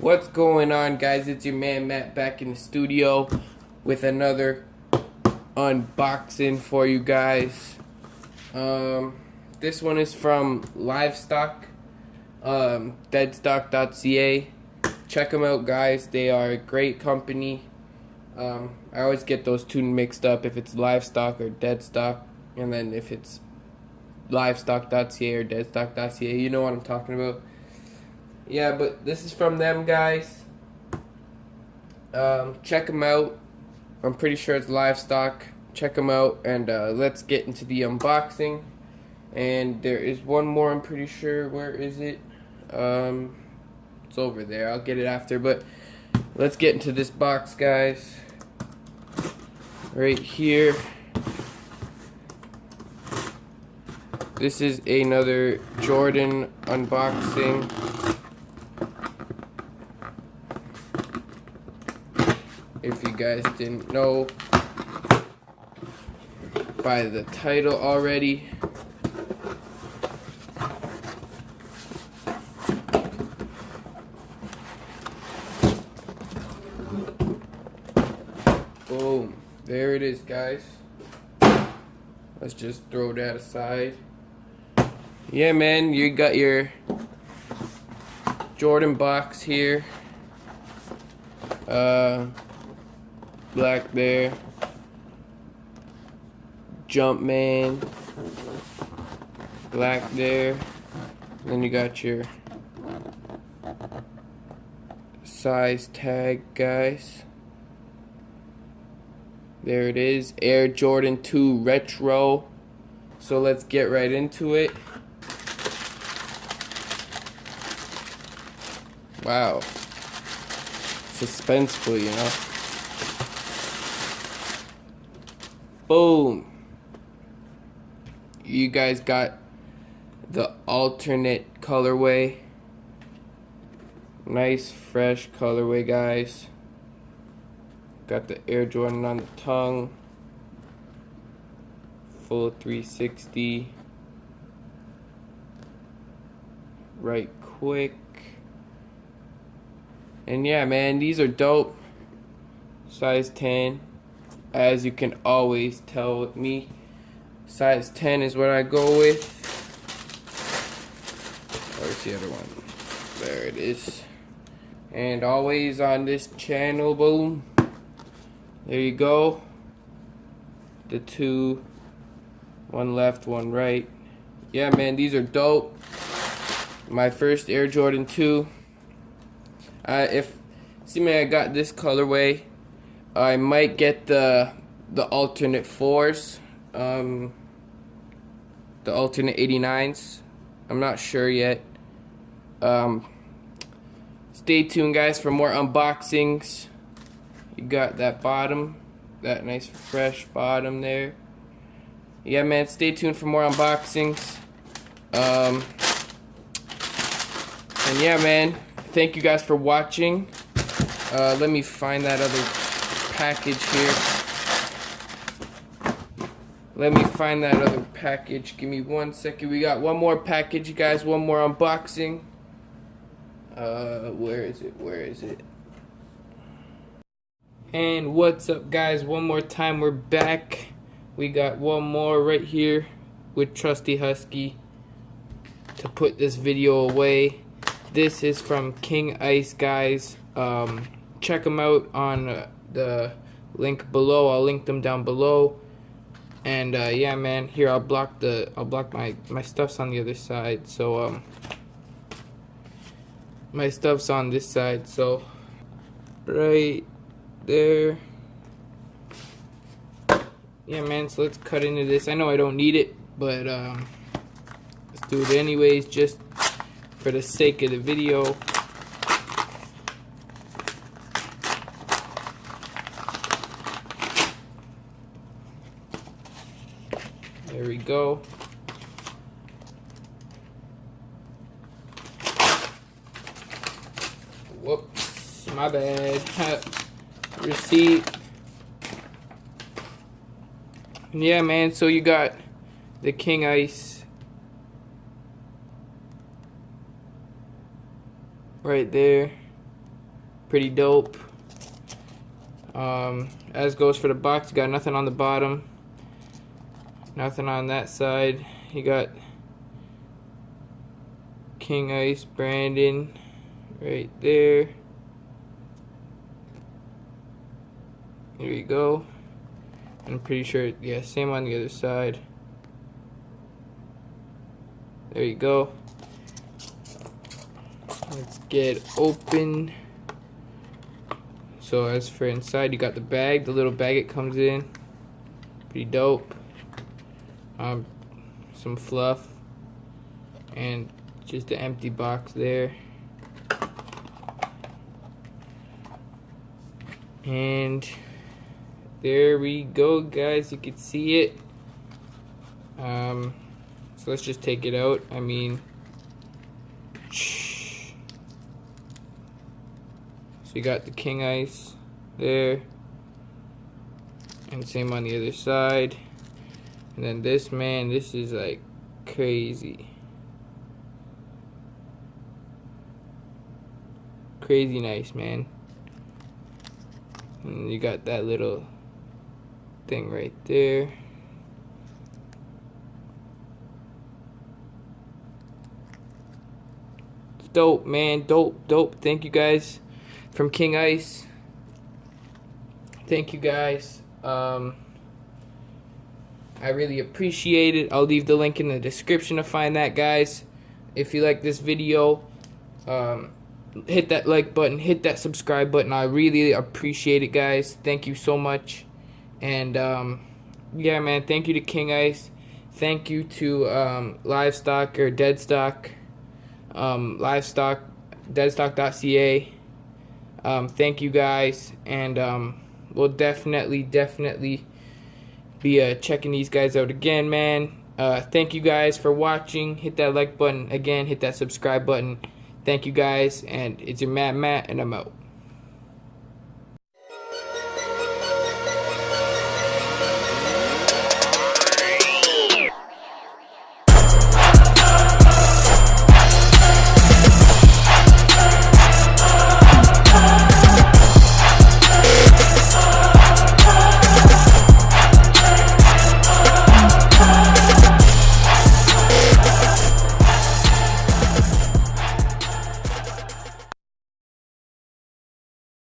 What's going on, guys? It's your man Matt back in the studio with another unboxing for you guys. This one is from Livestock, deadstock.ca. Check them out, guys. They are a great company. I always get those two mixed up, if it's Livestock or Deadstock, and then if it's livestock.ca or deadstock.ca, you know what I'm talking about. Yeah, but this is from them, guys. Check them out. I'm pretty sure it's Livestock. Check them out, and let's get into the unboxing. And there is one more, I'm pretty sure. Where is it? It's over there. I'll get it after, but let's get into this box, guys. Right here. This is another Jordan unboxing. If you guys didn't know by the title already. Boom. There it is, guys. Let's just throw that aside. Yeah, man, you got your Jordan box here. Black there. Jumpman. Black there. Then you got your size tag, guys. There it is. Air Jordan 2 Retro. So let's get right into it. Wow. Suspenseful, you know. Boom. You guys got the alternate colorway. Nice fresh colorway, guys. Got the Air Jordan on the tongue. Full 360. Right quick. And yeah, man, these are dope. Size 10. As you can always tell with me, size 10 is what I go with. Where's the other one? There it is. And always on this channel, boom. There you go. The two. One left, one right. Yeah, man, these are dope. My first Air Jordan 2. I got this colorway. I might get the alternate 4s, the alternate 89s. I'm not sure yet. Stay tuned, guys, for more unboxings. You got that bottom, that nice fresh bottom there. Yeah, man, stay tuned for more unboxings. And yeah, man, thank you guys for watching. Let me find that other package here. Let me find that other package. Give me 1 second. We got one more package, you guys. One more unboxing. Where is it? Where is it? And what's up, guys? One more time, we're back. We got one more right here with Trusty Husky to put this video away. This is from King Ice, guys. Check them out on the link below. I'll link them down below. And yeah, man, here I'll block my stuff's on the other side. So my stuff's on this side, so right there. Yeah, man, so let's cut into this. I know I don't need it, but let's do it anyways, just for the sake of the video. There we go. Whoops, my bad. Receipt. Yeah, man, so you got the King Ice right there. Pretty dope. As goes for the box, you got nothing on the bottom, nothing on that side. You got King Ice Brandon right there. There you go. I'm pretty sure, yeah, same on the other side. There you go. Let's get open. So as for inside, you got the bag, the little bag it comes in. Pretty dope. Some fluff. And just an empty box there. And there we go, guys. You can see it. So let's just take it out. I mean, so you got the King Ice there, and same on the other side. And then this, man, this is like crazy. Crazy nice, man. And you got that little thing right there. Dope, man. Dope. Thank you guys from King Ice. Thank you guys. I really appreciate it. I'll leave the link in the description to find that, guys. If you like this video, hit that like button, hit that subscribe button. I really appreciate it, guys. Thank you so much. And yeah, man, thank you to King Ice. Thank you to Livestock or Deadstock. Livestock, deadstock.ca. Thank you guys, and we'll definitely be checking these guys out again, man. Thank you guys for watching. Hit that like button again, hit that subscribe button. Thank you guys, and it's your Matt, and I'm out.